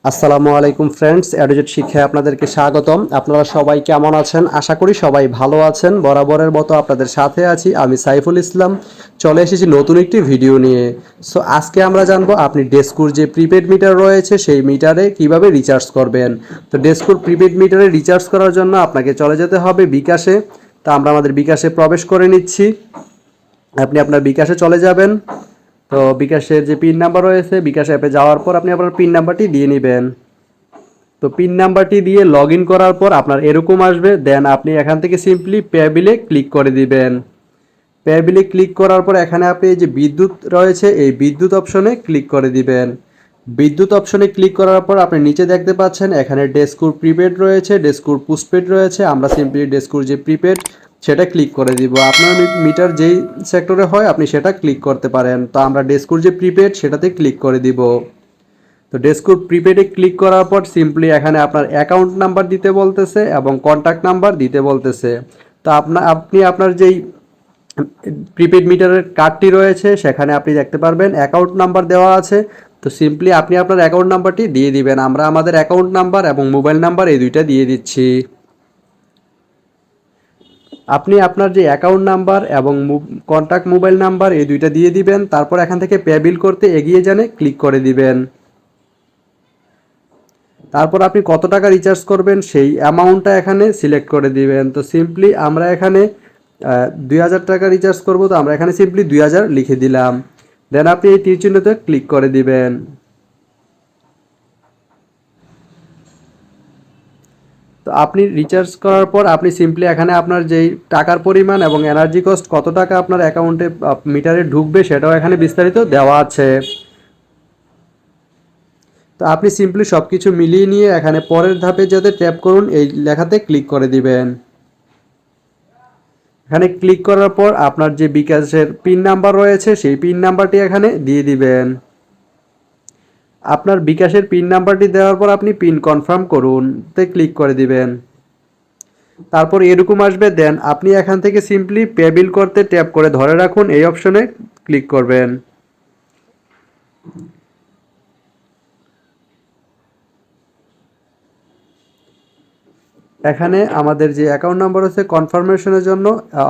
আসসালামু আলাইকুম ফ্রেন্ডস, এডুজেট শিক্ষায় আপনাদেরকে স্বাগতম। আপনারা সবাই কেমন আছেন? আশা করি সবাই ভালো আছেন। বরাবরের মতো আপনাদের সাথে আছি আমি সাইফুল ইসলাম। চলে এসেছি নতুন একটি ভিডিও নিয়ে। সো আজকে আমরা জানবো আপনি ডেস্কুর যে প্রিপেড মিটার রয়েছে সেই মিটারে কিভাবে রিচার্জ করবেন। তো ডেস্কুর প্রিপেড মিটারে রিচার্জ করার জন্য আপনাকে চলে যেতে হবে বিকাশে। তা আমরা আমাদের বিকাশে প্রবেশ করে নিচ্ছি। আপনি আপনার বিকাশে চলে যাবেন। তো বিকাশের যে পিন নাম্বার রয়েছে, বিকাশ অ্যাপে যাওয়ার পর আপনি আপনার পিন নাম্বারটি দিয়ে নেবেন। তো পিন নাম্বারটি দিয়ে লগ ইন করার পর আপনার এরকম আসবে। দেন আপনি এখান থেকে সিম্পলি পে বিলে ক্লিক করে দিবেন। পে বিলে ক্লিক করার পর এখানে আপনি এই যে বিদ্যুৎ রয়েছে এই বিদ্যুৎ অপশনে ক্লিক করে দিবেন। বিদ্যুৎ অপশনে ক্লিক করার পর আপনি নিচে দেখতে পাচ্ছেন এখানে ডেস্কুর প্রিপেড রয়েছে, ডেস্কুর পোস্টপেড রয়েছে। আমরা সিম্পলি ডেস্কুর যে প্রিপেড সেটা ক্লিক করে দিব। আপনার মিটার যেই সেক্টরে হয় আপনি সেটা ক্লিক করতে পারেন। তো আমরা ডেস্কুর যে প্রিপেড সেটাতে ক্লিক করে দিব। তো ডেস্কুর প্রিপেডে ক্লিক করার পর সিম্পলি এখানে আপনার অ্যাকাউন্ট নাম্বার দিতে বলতেছে এবং কন্ট্যাক্ট নাম্বার দিতে বলতেছে। তো আপনি আপনার যেই প্রিপেড মিটারের কার্ডটি রয়েছে সেখানে আপনি দেখতে পারবেন অ্যাকাউন্ট নাম্বার দেওয়া আছে। তো সিম্পলি আপনি আপনার অ্যাকাউন্ট নাম্বারটি দিয়ে দিবেন। আমরা আমাদের অ্যাকাউন্ট নাম্বার এবং মোবাইল নাম্বার এই দুইটা দিয়ে দিচ্ছি। আপনি আপনার যে অ্যাকাউন্ট নাম্বার এবং কন্ট্যাক্ট মোবাইল নাম্বার এই দুইটা দিয়ে দিবেন। তারপর এখান থেকে পে বিল করতে এগিয়ে যানে ক্লিক করে দিবেন। তারপর আপনি কত টাকা রিচার্জ করবেন সেই অ্যামাউন্টটা এখানে সিলেক্ট করে দিবেন। তো সিম্পলি আমরা এখানে 2000 টাকা রিচার্জ করব। তো আমরা এখানে সিম্পলি 2000 লিখে দিলাম। দেন আপনি এই তীর চিহ্নতে ক্লিক করে দিবেন। তো আপনি রিচার্জ করার পর আপনি সিম্পলি এখানে আপনার যেই টাকার পরিমাণ এবং এনার্জি কস্ট কত টাকা আপনার অ্যাকাউন্টে মিটারে ঢুকবে সেটাও এখানে বিস্তারিত দেওয়া আছে। তো আপনি সিম্পলি সব কিছু মিলিয়ে নিয়ে এখানে পরের ধাপে যাতে ট্যাপ করুন এই লেখাতে ক্লিক করে দিবেন। এখানে ক্লিক করার পর আপনার যে বিকাশের পিন নাম্বার রয়েছে সেই পিন নাম্বারটি এখানে দিয়ে দিবেন। আপনার বিকাশের পিন নাম্বারটি দেওয়ার পর আপনি পিন কনফার্ম করুন তে ক্লিক করে দিবেন। তারপর এরকম আসবে। দেন আপনি এখান থেকে সিম্পলি পে বিল করতে ট্যাপ করে ধরে রাখুন এই অপশনে ক্লিক করবেন। এখানে আমাদের যে অ্যাকাউন্ট নাম্বার আছে কনফার্মেশনের জন্য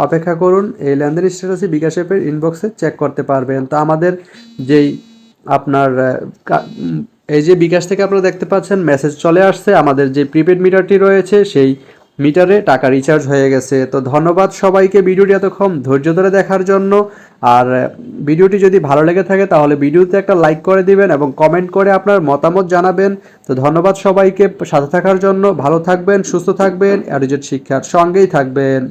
অপেক্ষা করুন। এই লেনদেন স্ট্যাটাসে বিকাশ অ্যাপের ইনবক্সে চেক করতে পারবেন। তো আমাদের যেই আপনার এই যে বিকাশ থেকে আপনারা দেখতে পাচ্ছেন মেসেজ চলে আসছে আমাদের যে প্রিপেড মিটারটি রয়েছে সেই মিটারে টাকা রিচার্জ হয়ে গেছে। তো ধন্যবাদ সবাইকে ভিডিওটি এতক্ষণ ধৈর্য ধরে দেখার জন্য। আর ভিডিওটি যদি ভালো লেগে থাকে তাহলে ভিডিওতে একটা লাইক করে দিবেন এবং কমেন্ট করে আপনার মতামত জানাবেন। তো ধন্যবাদ সবাইকে সাথে থাকার জন্য। ভালো থাকবেন, সুস্থ থাকবেন, এডুজেট শিক্ষার সঙ্গেই থাকবেন।